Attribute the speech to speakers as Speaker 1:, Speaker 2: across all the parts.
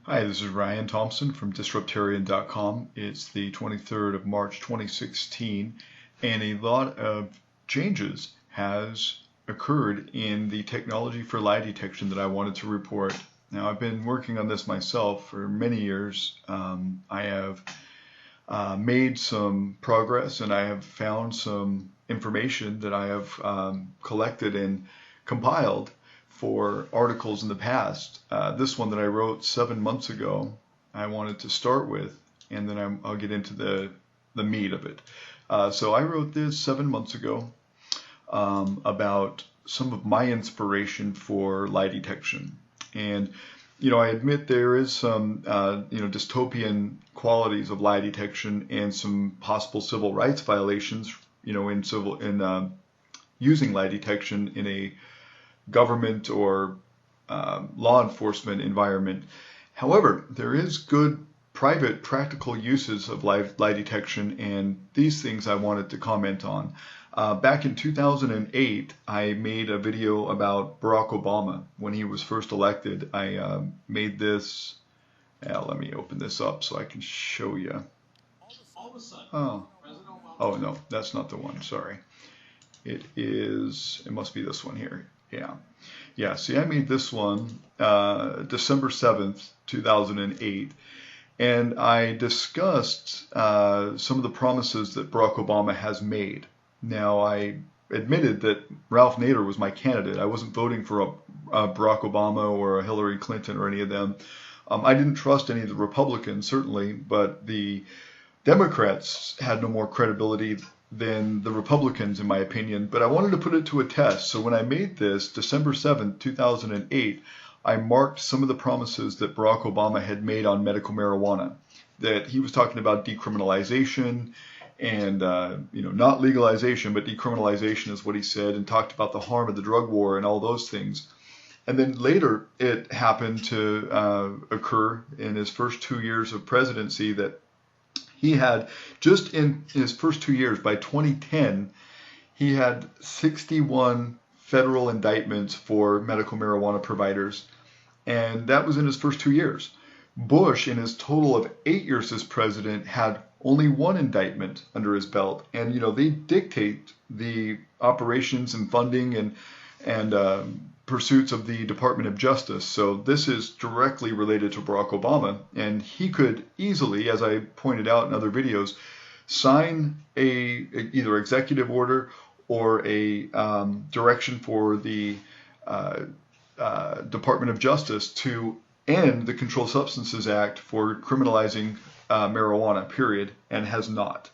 Speaker 1: Hi, this is Ryan Thompson from Disruptarian.com. It's the 23rd of March 2016, and a lot of changes has occurred in the technology for lie detection that I wanted to report. Now, I've been working on this myself for many years. I have made some progress, and I have found some information that I have collected and compiled for articles in the past. This one that I wrote 7 months ago, I wanted to start with, and then I'll get into the meat of it. So I wrote this 7 months ago about some of my inspiration for lie detection. And I admit there is some dystopian qualities of lie detection and some possible civil rights violations, in using lie detection in a government or law enforcement environment. However, there is good private practical uses of lie detection, and these things I wanted to comment on. Back in 2008, I made a video about Barack Obama when he was first elected. I made this. Let me open this up so I can show you. Oh no, that's not the one. Sorry. It must be this one here. Yeah. See, I made this one December 7th, 2008, and I discussed some of the promises that Barack Obama has made. Now, I admitted that Ralph Nader was my candidate. I wasn't voting for a Barack Obama or a Hillary Clinton or any of them. I didn't trust any of the Republicans, certainly, but the Democrats had no more credibility than the Republicans, in my opinion. But I wanted to put it to a test. So when I made this, December 7th, 2008, I marked some of the promises that Barack Obama had made on medical marijuana. That he was talking about decriminalization and, not legalization, but decriminalization is what he said, and talked about the harm of the drug war and all those things. And then later it happened to occur in his first 2 years of presidency that he had, just in his first 2 years, by 2010, he had 61 federal indictments for medical marijuana providers. And that was in his first 2 years. Bush, in his total of 8 years as president, had only one indictment under his belt. And, they dictate the operations and funding and pursuits of the Department of Justice. So this is directly related to Barack Obama, and he could easily, as I pointed out in other videos, sign either executive order or a direction for the Department of Justice to end the Controlled Substances Act for criminalizing marijuana, period, and has not.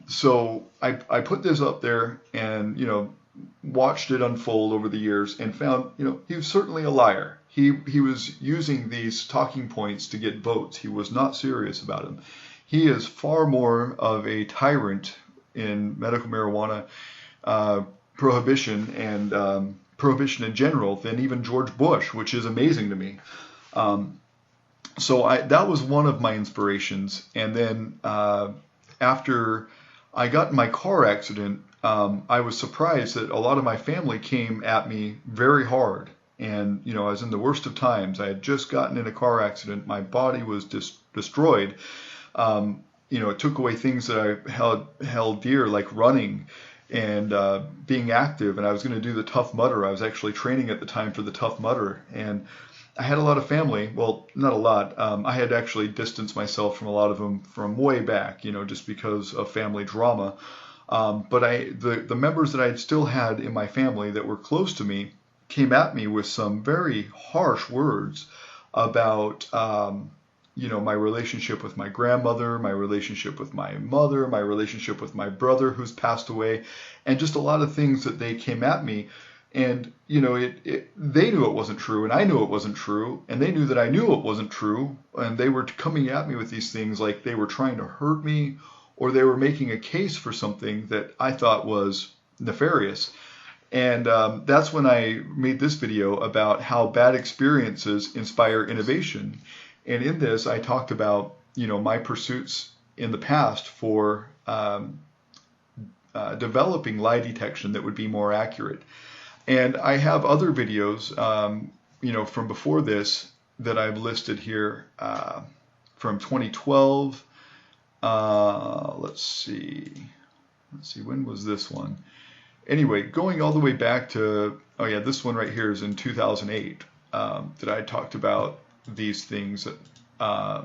Speaker 1: So I put this up there and, watched it unfold over the years and found, he was certainly a liar. He was using these talking points to get votes. He was not serious about them. He is far more of a tyrant in medical marijuana prohibition and prohibition in general than even George Bush, which is amazing to me. So that was one of my inspirations. And then after I got in my car accident, I was surprised that a lot of my family came at me very hard. And, I was in the worst of times. I had just gotten in a car accident. My body was destroyed. It took away things that I held dear, like running and being active. And I was going to do the Tough Mudder. I was actually training at the time for the Tough Mudder. And I had a lot of family. Well, not a lot. I had actually distanced myself from a lot of them from way back, just because of family drama. But the members that I had still had in my family that were close to me came at me with some very harsh words about, my relationship with my grandmother, my relationship with my mother, my relationship with my brother who's passed away, and just a lot of things that they came at me. And, they knew it wasn't true, and I knew it wasn't true, and they knew that I knew it wasn't true, and they were coming at me with these things like they were trying to hurt me, or they were making a case for something that I thought was nefarious. And that's when I made this video about how bad experiences inspire innovation. And in this, I talked about, my pursuits in the past for developing lie detection that would be more accurate. And I have other videos, from before this that I've listed here from 2012. Let's see, when was this one? Anyway, going all the way back to, oh yeah, this one right here is in 2008, that I talked about these things that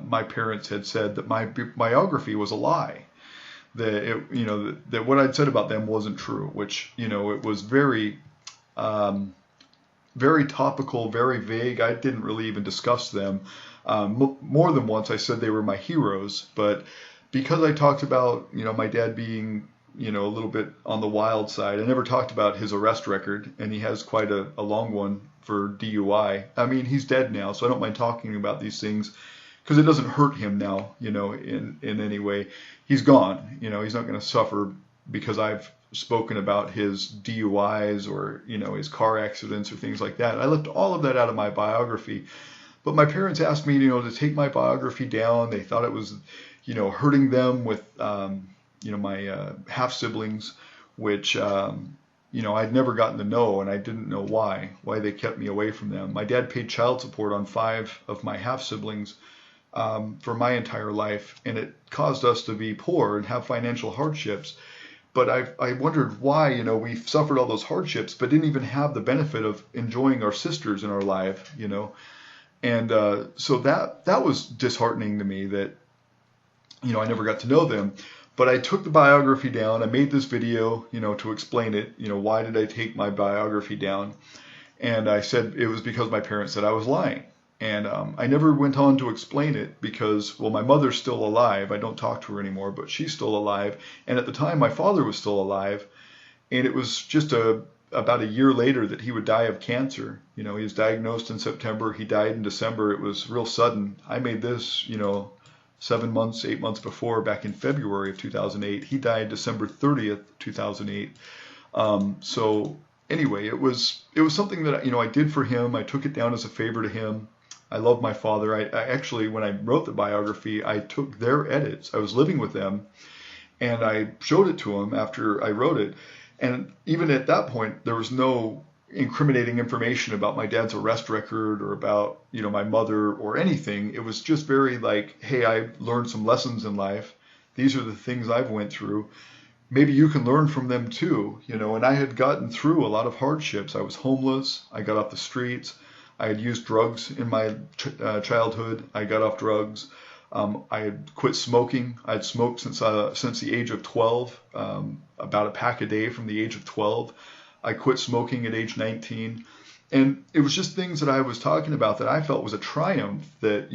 Speaker 1: my parents had said that my biography was a lie, that that what I'd said about them wasn't true, which, it was very very topical, very vague. I didn't really even discuss them. More than once I said they were my heroes, but because I talked about, my dad being, a little bit on the wild side, I never talked about his arrest record, and he has quite a long one for DUI. I mean, he's dead now, so I don't mind talking about these things because it doesn't hurt him now, in any way. He's gone, he's not going to suffer because I've spoken about his DUIs or, his car accidents or things like that. I left all of that out of my biography. But my parents asked me, to take my biography down. They thought it was, hurting them with, my half siblings, which, I'd never gotten to know, and I didn't know why they kept me away from them. My dad paid child support on 5 of my half siblings for my entire life, and it caused us to be poor and have financial hardships. But I wondered why, we suffered all those hardships, but didn't even have the benefit of enjoying our sisters in our life, And so that was disheartening to me that, I never got to know them. But I took the biography down. I made this video, to explain it. Why did I take my biography down? And I said it was because my parents said I was lying. And I never went on to explain it because, well, my mother's still alive. I don't talk to her anymore, but she's still alive. And at the time, my father was still alive. And it was just about a year later that he would die of cancer. He was diagnosed in September. He died in December. It was real sudden. I made this, 7 months, 8 months before, back in February of 2008. He died December 30th, 2008. So anyway, it was something that, I did for him. I took it down as a favor to him. I love my father. I actually, when I wrote the biography, I took their edits. I was living with them, and I showed it to him after I wrote it. And even at that point, there was no incriminating information about my dad's arrest record or about, my mother or anything. It was just very like, hey, I learned some lessons in life. These are the things I've went through. Maybe you can learn from them too, and I had gotten through a lot of hardships. I was homeless. I got off the streets. I had used drugs in my childhood. I got off drugs. I had quit smoking. I'd smoked since the age of 12, about a pack a day from the age of 12. I quit smoking at age 19. And it was just things that I was talking about that I felt was a triumph, that,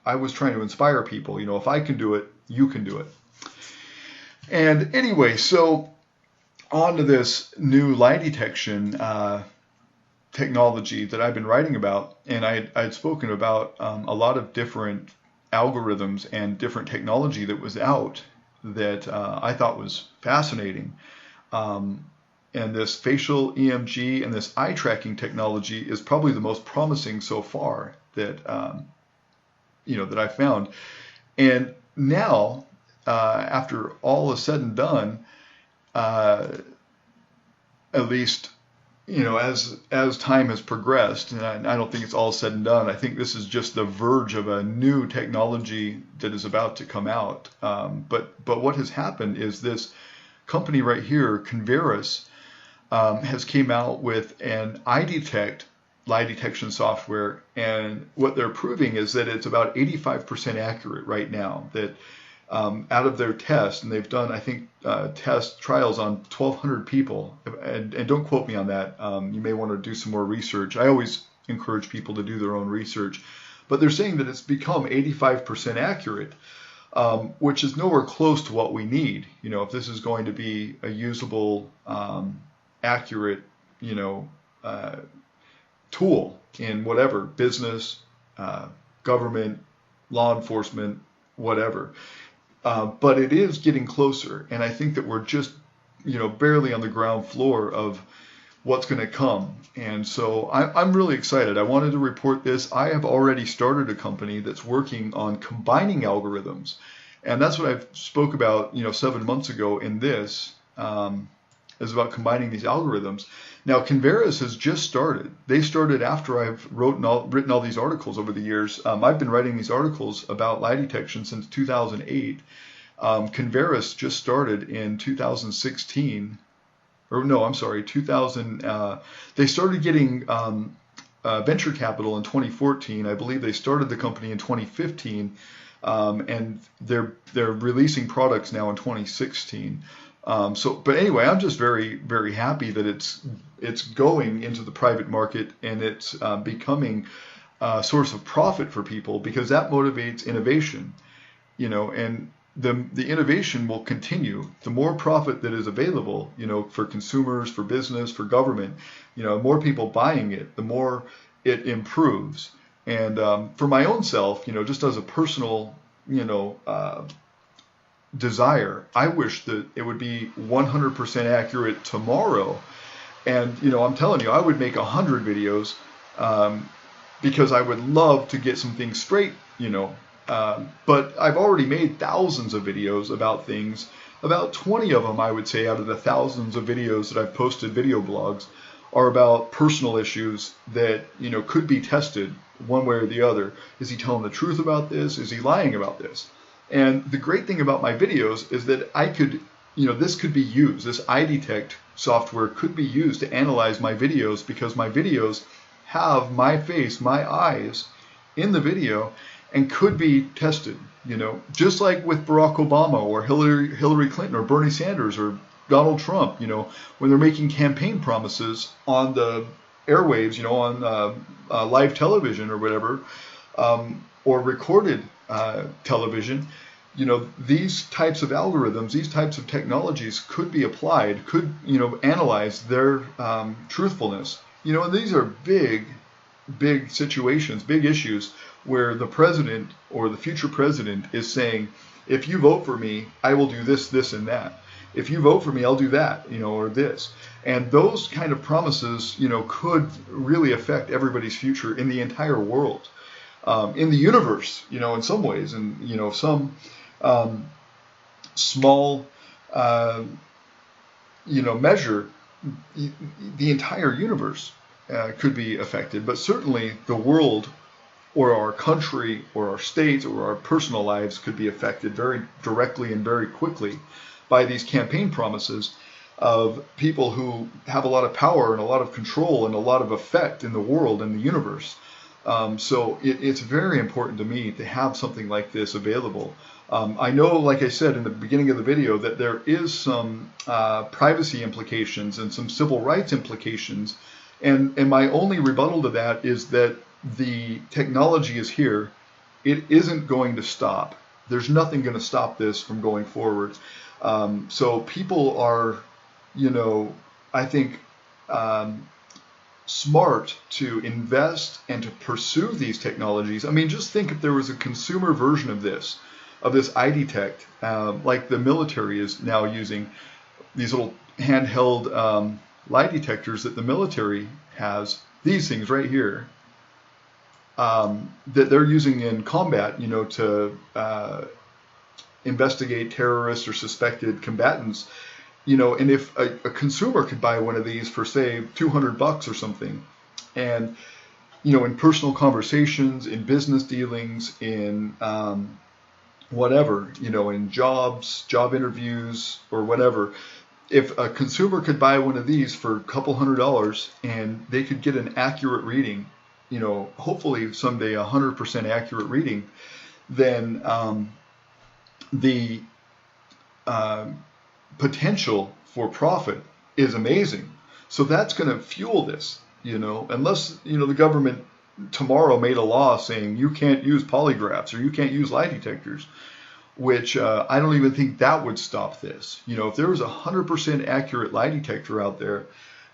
Speaker 1: I was trying to inspire people. If I can do it, you can do it. And anyway, so on to this new lie detection technology that I've been writing about. And I'd spoken about a lot of different algorithms and different technology that was out that I thought was fascinating. And this facial EMG and this eye tracking technology is probably the most promising so far that that I found. And now, after all is said and done, at least as time has progressed, and I don't think it's all said and done. I think this is just the verge of a new technology that is about to come out. But what has happened is this company right here, Converus, has came out with an iDetect lie detection software, and what they're proving is that it's about 85% accurate right now. That out of their test, and they've done, I think, test trials on 1,200 people, and don't quote me on that. You may want to do some more research. I always encourage people to do their own research, but they're saying that it's become 85% accurate, which is nowhere close to what we need. If this is going to be a usable, accurate, tool in whatever business, government, law enforcement, whatever. But it is getting closer, and I think that we're just, barely on the ground floor of what's going to come. And so I'm really excited. I wanted to report this. I have already started a company that's working on combining algorithms, and that's what I spoke about, 7 months ago in this, is about combining these algorithms. Now, Converus has just started. They started after I've written all these articles over the years. I've been writing these articles about lie detection since 2008. Converus just started in 2016, or no, I'm sorry, 2000. They started getting venture capital in 2014. I believe they started the company in 2015, and they're releasing products now in 2016. But anyway, I'm just very, very happy that it's going into the private market, and it's becoming a source of profit for people, because that motivates innovation, and the innovation will continue. The more profit that is available, for consumers, for business, for government, more people buying it, the more it improves. And for my own self, just as a personal, desire, I wish that it would be 100% accurate tomorrow. And, I'm telling you, I would make 100 videos because I would love to get some things straight, but I've already made thousands of videos about things. About 20 of them, I would say, out of the thousands of videos that I've posted, video blogs, are about personal issues that, could be tested one way or the other. Is he telling the truth about this? Is he lying about this? And the great thing about my videos is that I could, this could be used, this iDetect software could be used to analyze my videos, because my videos have my face, my eyes in the video, and could be tested, just like with Barack Obama or Hillary Clinton or Bernie Sanders or Donald Trump, when they're making campaign promises on the airwaves, on live television or whatever, or recorded television, these types of algorithms, these types of technologies could be applied, could, analyze their truthfulness, and these are big situations, big issues where the president or the future president is saying, if you vote for me, I will do this, this, and that. If you vote for me, I'll do that, or this. And those kind of promises, could really affect everybody's future in the entire world, in the universe, in some ways, and, some small, measure, the entire universe could be affected. But certainly the world, or our country, or our state, or our personal lives could be affected very directly and very quickly by these campaign promises of people who have a lot of power and a lot of control and a lot of effect in the world and the universe. So it's very important to me to have something like this available. I know, like I said in the beginning of the video, that there is some privacy implications and some civil rights implications. And my only rebuttal to that is that the technology is here. It isn't going to stop. There's nothing going to stop this from going forward. So people are, I think, smart to invest and to pursue these technologies. I mean, just think if there was a consumer version of this iDetect, like the military is now using, these little handheld lie detectors that the military has, these things right here, that they're using in combat, to investigate terrorists or suspected combatants, and if a consumer could buy one of these for, say, $200 or something, and, in personal conversations, in business dealings, in whatever, in job interviews or whatever, if a consumer could buy one of these for a couple $100 and they could get an accurate reading, hopefully someday 100% accurate reading, then the potential for profit is amazing. So that's going to fuel this, unless, the government tomorrow made a law saying you can't use polygraphs or you can't use lie detectors, which I don't even think that would stop this. If there was 100% accurate lie detector out there,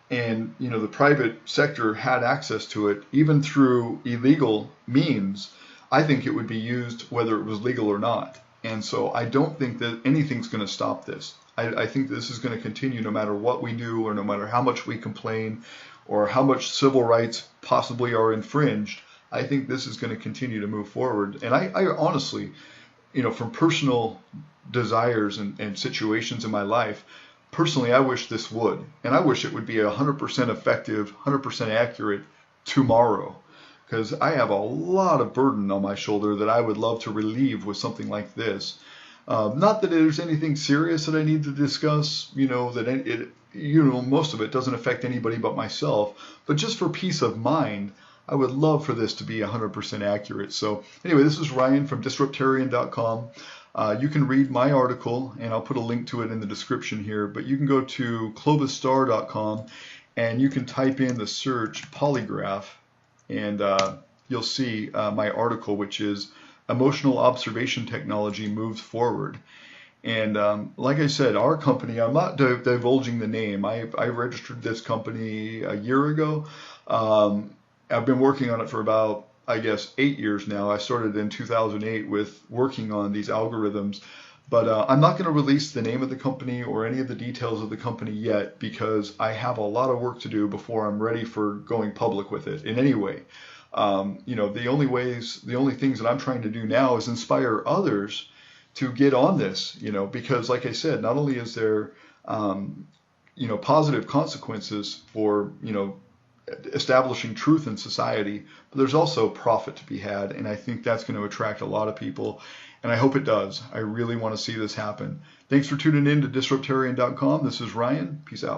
Speaker 1: and, the private sector had access to it, even through illegal means, I think it would be used whether it was legal or not. And so I don't think that anything's going to stop this. I think this is going to continue no matter what we do, or no matter how much we complain, or how much civil rights possibly are infringed. I think this is going to continue to move forward. And I honestly, from personal desires and situations in my life, personally, I wish this would, and I wish it would be 100% effective, 100% accurate tomorrow, because I have a lot of burden on my shoulder that I would love to relieve with something like this. Not that there's anything serious that I need to discuss, most of it doesn't affect anybody but myself, but just for peace of mind, I would love for this to be 100% accurate. So anyway, this is Ryan from Disruptarian.com. You can read my article, and I'll put a link to it in the description here, but you can go to clovusstar.com and you can type in the search polygraph, and you'll see my article, which is Emotional Observation Technology Moves Forward. And like I said, our company, I'm not divulging the name. I registered this company a year ago. I've been working on it for about, I guess, 8 years now. I started in 2008 with working on these algorithms. But I'm not going to release the name of the company or any of the details of the company yet, because I have a lot of work to do before I'm ready for going public with it in any way. The only things that I'm trying to do now is inspire others to get on this, because like I said, not only is there, positive consequences for, establishing truth in society, but there's also profit to be had. And I think that's going to attract a lot of people. And I hope it does. I really want to see this happen. Thanks for tuning in to Disruptarian.com. This is Ryan. Peace out.